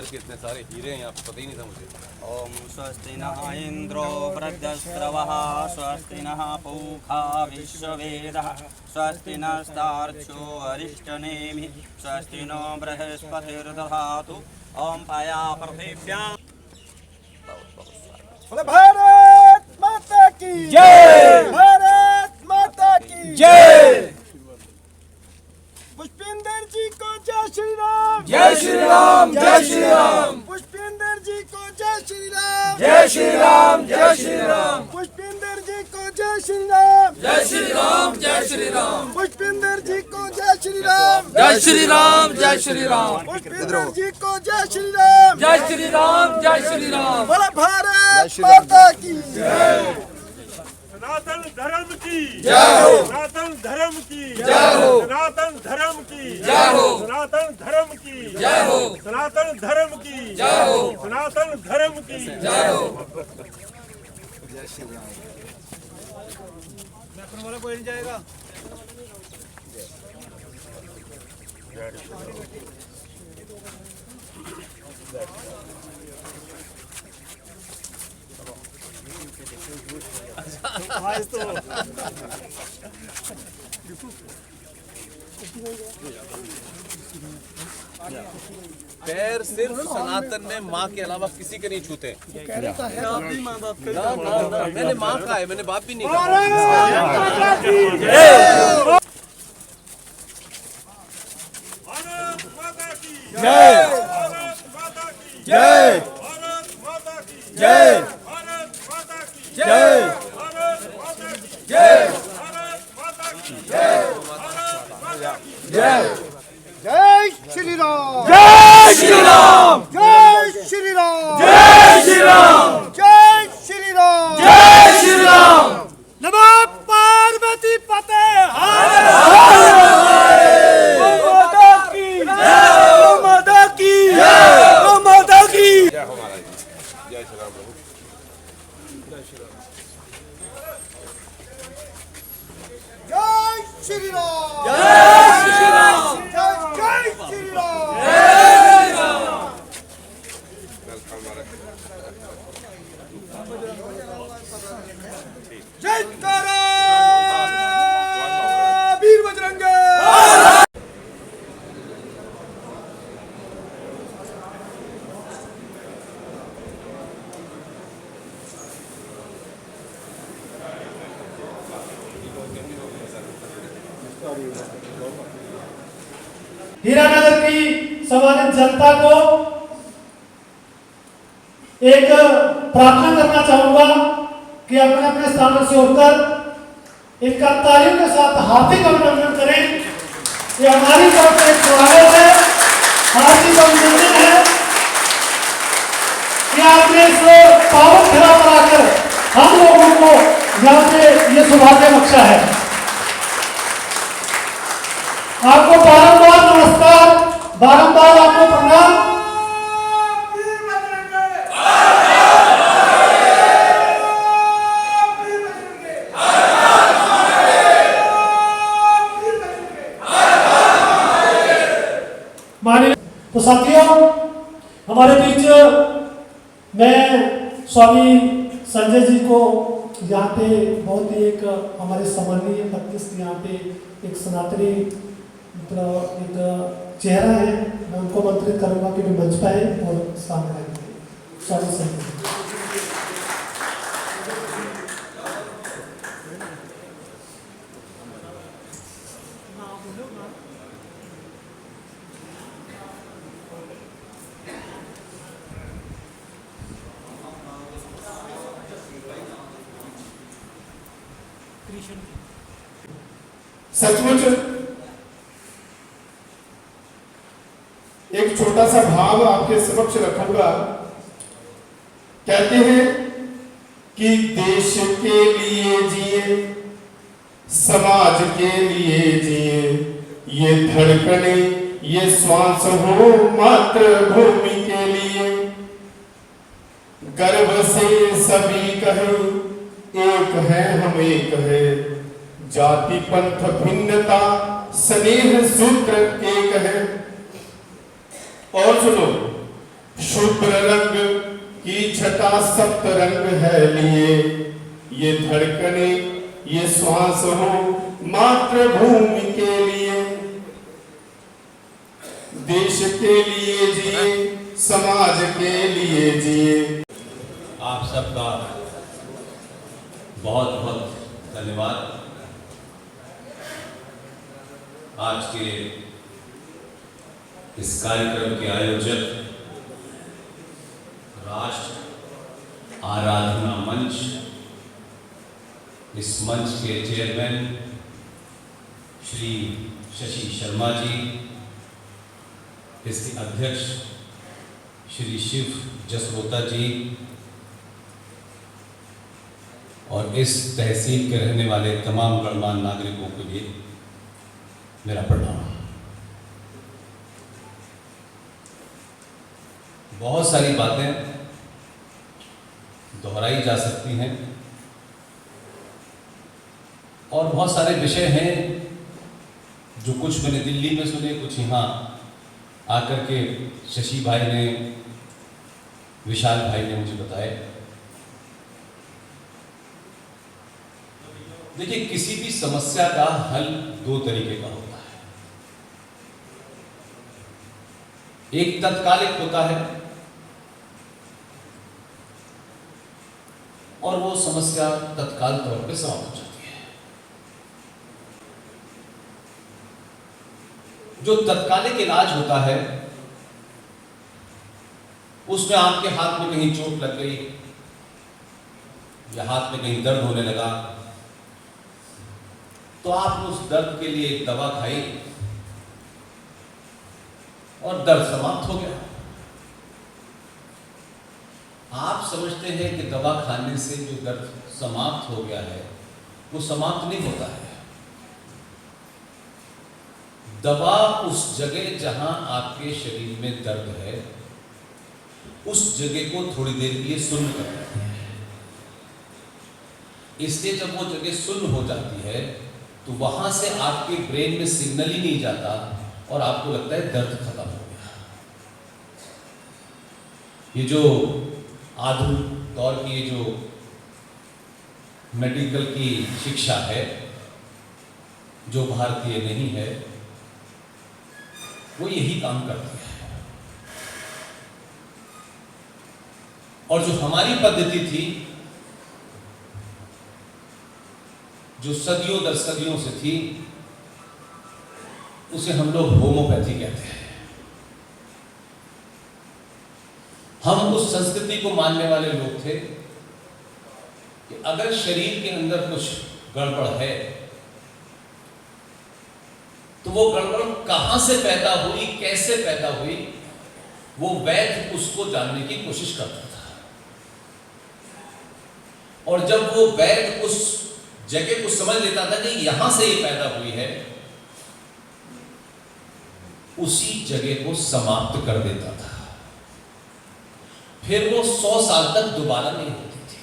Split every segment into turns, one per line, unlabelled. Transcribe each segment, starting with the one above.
के इतने सारे हीरे हैं यहाँ पे, पता ही नहीं था मुझे।
ओम स्वस्ति नः इंद्रो वृद्धस्रवः स्वस्ति नः पूषा विश्ववेदः स्वस्ति नस्तार्क्ष्यो अरिष्टनेमिः स्वस्ति नो बृहस्पतिर्दधातु। ओम पाया पृथिव्यां।
भारत माता की जय, भारत माता की जय। पुष्पेंद्र जी को जय श्री राम, जय श्री राम, जय श्री राम। पुष्पेंद्र जी को जय श्री राम, जय श्री राम, जय श्री राम। पुष्पेंद्र जी को जय श्री राम, जय श्री राम, जय श्री राम। पुष्पेंद्र जी को जय श्री राम, जय श्री राम, जय श्री राम। पुष्पेंद्र जी को जय श्री राम, जय श्री राम, जय श्री राम। बोला भारत माता की जय।
सनातन धर्म की
जय हो,
सनातन धर्म की
जय हो,
सनातन धर्म की
जय हो,
सनातन धर्म की
जय हो,
सनातन धर्म की
जय हो,
सनातन धर्म की
जय हो।
वाला कोई नहीं जाएगा। आज तो
पैर सिर्फ सनातन में माँ के अलावा किसी के नहीं छूते। ना, मैंने माँ का है, मैंने बाप भी नहीं कहा।
भारत माता की
जय,
भारत माता की
जय,
भारत माता की
जय,
भारत माता की
जय,
भारत माता की
जय,
भारत माता की
जय,
भारत माता की
जय।
जय श्री राम,
जय श्री राम,
जय श्री राम,
जय श्री राम,
जय श्री राम,
जय श्री राम।
नमो पार्वती पते
माता की जय,
माता की
जय,
माता की
जय हो महाराज, जय श्री राम प्रभु।
जय श्री राम,
जय श्री राम,
जय श्री राम। जय करा वीर बजरंगे।
हीरानगर की सम्मानित जनता को एक प्रार्थना करना चाहूंगा कि अपने अपने स्थानों से उठकर इनका तालियों के साथ हार्दिक अभिनंदन करें। ये हमारी तरफ से एक स्वागत है, हार्दिक अभिनंदन है कि आपने इस पावन धरा पर आकर हम लोगों को यहाँ पे ये सौभाग्य बख्शा है। आपको बारंबार नमस्कार, बारंबार आपको प्रणाम। तो साथियों, हमारे बीच मैं स्वामी संजय जी को यहाँ पे बहुत ही एक हमारे सम्मानीय व्यक्ति यहाँ पे एक सनातनी एक चेहरा है, मैं उनको आमंत्रित करूंगा कि वे मंच पे आए और सामने आए। स्वामी संजय।
सचमुच एक छोटा सा भाव आपके समक्ष रखूंगा। कहते हैं कि देश के लिए जिए, समाज के लिए जिए, ये धड़कने ये श्वास हो मातृभूमि के लिए। गर्व से सभी कहें एक है हम एक है, जाति पंथ भिन्नता स्नेह सूत्र एक है। और सुनो, शुभ्र रंग की छटा सप्त रंग है लिए, ये धड़कने ये श्वास हो मातृभूमि के लिए, देश के लिए जिए समाज के लिए जिए।
आप सबका बहुत बहुत धन्यवाद। आज के इस कार्यक्रम के आयोजक राष्ट्र आराधना मंच, इस मंच के चेयरमैन श्री शशि शर्मा जी, इसके अध्यक्ष श्री शिव जसरोता जी और इस तहसील के रहने वाले तमाम गणमान्य नागरिकों के लिए मेरा प्रणाम। बहुत सारी बातें दोहराई जा सकती हैं और बहुत सारे विषय हैं जो कुछ मैंने दिल्ली में सुने, कुछ यहाँ आकर के शशि भाई ने, विशाल भाई ने मुझे बताए। देखिए, किसी भी समस्या का हल दो तरीके का होता है। एक तत्कालिक होता है और वो समस्या तत्काल तौर पे समाप्त हो जाती है। जो तत्कालिक इलाज होता है उसमें आपके हाथ में कहीं चोट लग गई या हाथ में कहीं दर्द होने लगा तो आपने उस दर्द के लिए एक दवा खाई और दर्द समाप्त हो गया। आप समझते हैं कि दवा खाने से जो दर्द समाप्त हो गया है वो समाप्त नहीं होता है। दवा उस जगह जहां आपके शरीर में दर्द है उस जगह को थोड़ी देर के लिए सुन्न कर देती है। इसलिए जब वो जगह सुन्न हो जाती है तो वहां से आपके ब्रेन में सिग्नल ही नहीं जाता और आपको लगता है दर्द खत्म हो गया। ये जो आधुनिक दौर की ये जो मेडिकल की शिक्षा है जो भारतीय नहीं है वो यही काम करती है। और जो हमारी पद्धति थी जो सदियों दर सदियों से थी उसे हम लोग होम्योपैथी कहते हैं। हम उस संस्कृति को मानने वाले लोग थे कि अगर शरीर के अंदर कुछ गड़बड़ है तो वो गड़बड़ कहां से पैदा हुई, कैसे पैदा हुई, वो वैद्य उसको जानने की कोशिश करता था। और जब वो वैद्य उस जगह को समझ लेता था कि यहां से ये पैदा हुई है, उसी जगह को समाप्त कर देता था। फिर वो 100 साल तक दोबारा नहीं होती थी।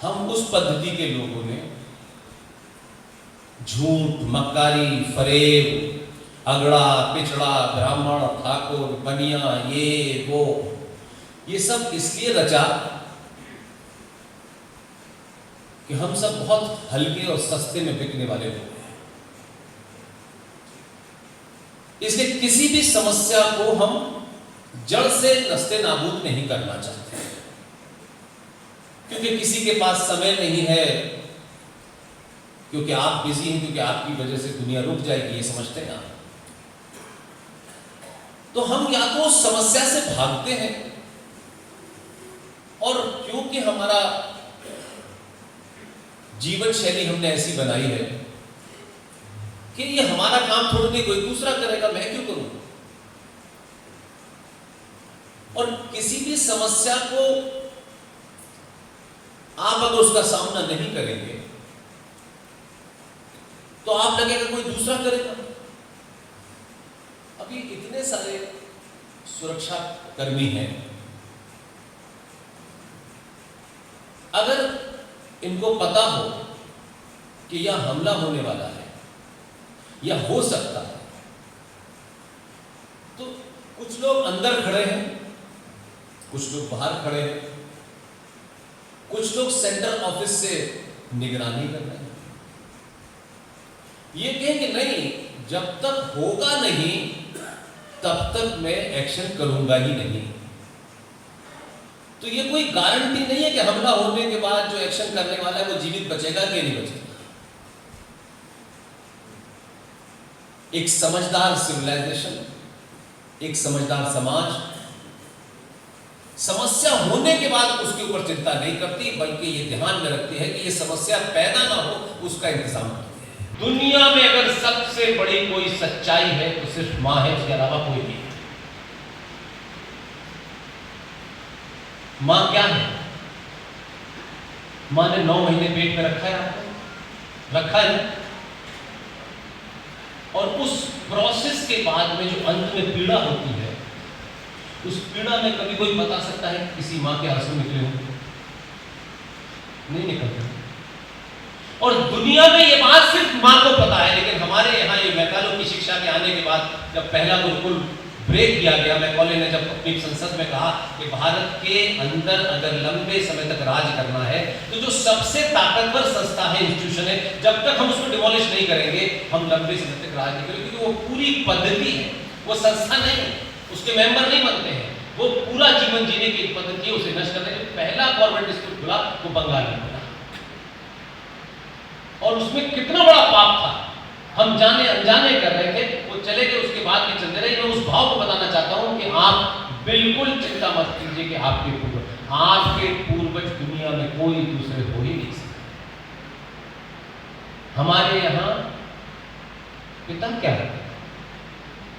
हम उस पद्धति के लोगों ने झूठ, मक्कारी, फरेब, अगड़ा, पिछड़ा, ब्राह्मण, ठाकुर, बनिया, ये सब इसलिए रचा कि हम सब बहुत हल्के और सस्ते में बिकने वाले लोग हैं। इसलिए किसी भी समस्या को हम जड़ से नस्ते नाबूद नहीं करना चाहते, क्योंकि किसी के पास समय नहीं है, क्योंकि आप बिजी हैं, क्योंकि आपकी वजह से दुनिया रुक जाएगी, ये समझते हैं आप। तो हम या तो उस समस्या से भागते हैं और क्योंकि हमारा जीवन शैली हमने ऐसी बनाई है कि ये हमारा काम थोड़ी नहीं कोई दूसरा करेगा, मैं क्यों करूं। और किसी भी समस्या को आप अगर उसका सामना नहीं करेंगे तो आप लगेगा कोई दूसरा करेगा। अभी इतने सारे सुरक्षा कर्मी हैं, अगर इनको पता हो कि यह हमला होने वाला है या हो सकता है तो कुछ लोग अंदर खड़े हैं, कुछ लोग बाहर खड़े हैं, कुछ लोग सेंट्रल ऑफिस से निगरानी कर रहे हैं। ये कहें कि नहीं, जब तक होगा नहीं तब तक मैं एक्शन करूंगा ही नहीं। तो ये कोई गारंटी नहीं है कि हमला होने के बाद जो एक्शन करने वाला है वो जीवित बचेगा कि नहीं बचेगा। एक समझदार सिविलाइजेशन, एक समझदार समाज समस्या होने के बाद उसके ऊपर चिंता नहीं करती, बल्कि ये ध्यान में रखती है कि ये समस्या पैदा ना हो, उसका इंतजाम करती है। दुनिया में अगर सबसे बड़ी कोई सच्चाई है तो सिर्फ मां है, उसके अलावा कोई नहीं। मां क्या है? मां ने 9 महीने पेट में रखा है आपको, रखा है ना? और उस प्रोसेस के बाद में जो अंत में पीड़ा होती है, उस पीड़ा में कभी कोई बता सकता है किसी मां के आंसू निकले होंगे? नहीं निकलते। और दुनिया में ये बात सिर्फ मां को पता है, लेकिन हमारे यहाँ ये मैकालो की शिक्षा के आने के बाद जब पहला गुरुकुल ब्रेक किया गया, मैकाले ने जब अपनी संसद में कहा कि भारत के अंदर अगर लंबे समय तक राज करना है तो जो सबसे ताकतवर संस्था है, इंस्टीट्यूशन है, जब तक हम उसको डिमोलिश नहीं करेंगे हम लंबे समय तक राज नहीं करेंगे। क्योंकि वो पूरी पद्धति है, वो संस्था नहीं है, उसके मेंबर नहीं बनते हैं, वो पूरा जीवन जीने की पद्धति है, उसे नष्ट करने के पहला गवर्नमेंट स्कूल खुला वो बंगाल में खुला। और उसमें कितना बड़ा पाप था, हम जाने अनजाने कर रहे थे, वो चले गए, उसके बाद भी चलते रहे। मैं उस भाव को बताना चाहता हूं कि आप बिल्कुल चिंता मत कीजिए कि आपके पूर्वज दुनिया में कोई दूसरे हो ही नहीं सकते। हमारे यहाँ पिता क्या है?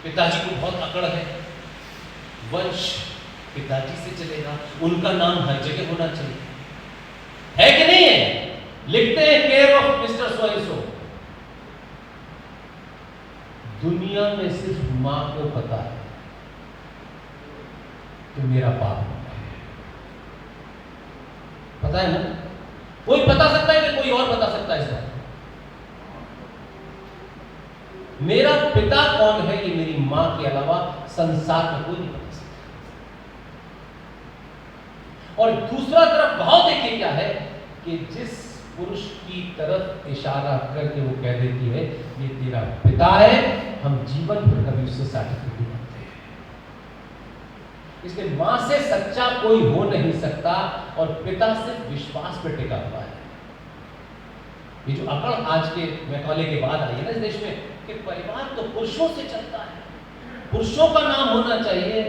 पिताजी को बहुत अकड़ है, वंश पिताजी से चलेगा, उनका नाम हर जगह होना चाहिए, है कि नहीं है? लिखते हैं care of mister so and so. दुनिया में सिर्फ मां को पता है कि मेरा बाप है, पता है ना? कोई बता सकता है कि कोई और बता सकता है इस बात? मेरा पिता कौन है ये मेरी मां के अलावा संसार में कोई नहीं बता सकता। और दूसरा तरफ भाव देखिए क्या है कि जिस पुरुष की तरफ इशारा करके वो कह देती है ये तेरा पिता है, हम जीवन भर कभी उससे सर्टिफिकेट नहीं बनते हैं। इसलिए मां से सच्चा कोई हो नहीं सकता और पिता सिर्फ विश्वास पर टिका हुआ है। ये जो अकड़ आज के मैकाले के बाद आई है ना इस देश में कि परिवार तो पुरुषों से चलता है, पुरुषों का नाम होना चाहिए।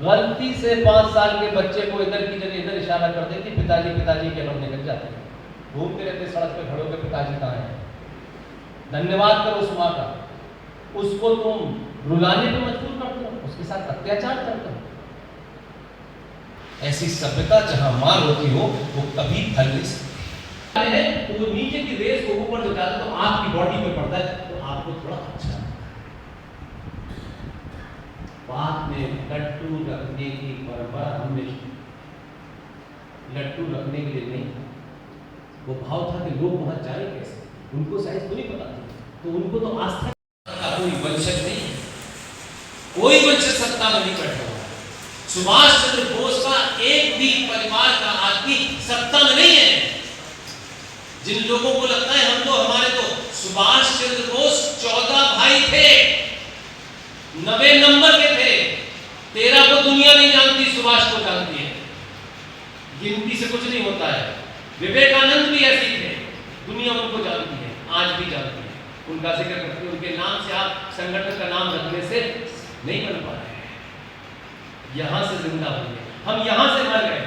गलती से 5 साल के बच्चे को इधर की जगह इधर इशारा कर देती, पिताजी पिताजी के लोग निकल जाते हैं, घूमते रहते सड़क पे खड़े होकर, पिताजी कहाँ है? धन्यवाद करो उस माँ का, उसको तुम रुलाने पे मजबूर करते हो, उसके साथ अत्याचार करते हो। ऐसी सभ्यता जहां मां होती हो वो कभी फल नहीं सकती है। तो नीचे की रेस को ऊपर जो जाता है तो आपकी बॉडी पे पड़ता है तो आपको थोड़ा अच्छा लगता है। बात में लड्डू रखने की परंपरा हमने लड्डू रखने के लिए नहीं, वो भाव था कि लोग वहां जाए कैसे, उनको साइंस तो नहीं पता थी, तो उनको तो आस्था का कोई वंशज नहीं, कोई वंशज सत्ता में नहीं बैठा हुआ। सुभाष चंद्र बोस का एक भी परिवार का आदमी सत्ता में नहीं है। जिन लोगों को लगता है हम तो हमारे तो सुभाष चंद्र बोस 14 भाई थे, 90 नंबर के थे, 13 को दुनिया नहीं जानती, सुभाष को जानती है। गिनती से कुछ नहीं होता है। विवेकानंद भी ऐसे थे, दुनिया उनको जानती है, आज भी जानती है, उनका जिक्र करती है। उनके नाम से आप संगठन का नाम रखने से नहीं बन पा रहे हैं, यहां से जिंदा होंगे। हम यहां से मर गए,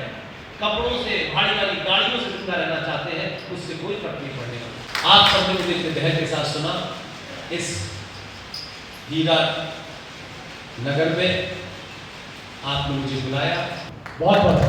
कपड़ों से, भारी वाली गाड़ियों से जिंदा रहना चाहते हैं, उससे कोई फर्क नहीं पड़ेगा। आप सबने मुझे इतने धैर्य के साथ सुना। इस हीरा नगर में आपने मुझे बुलाया, बहुत बहुत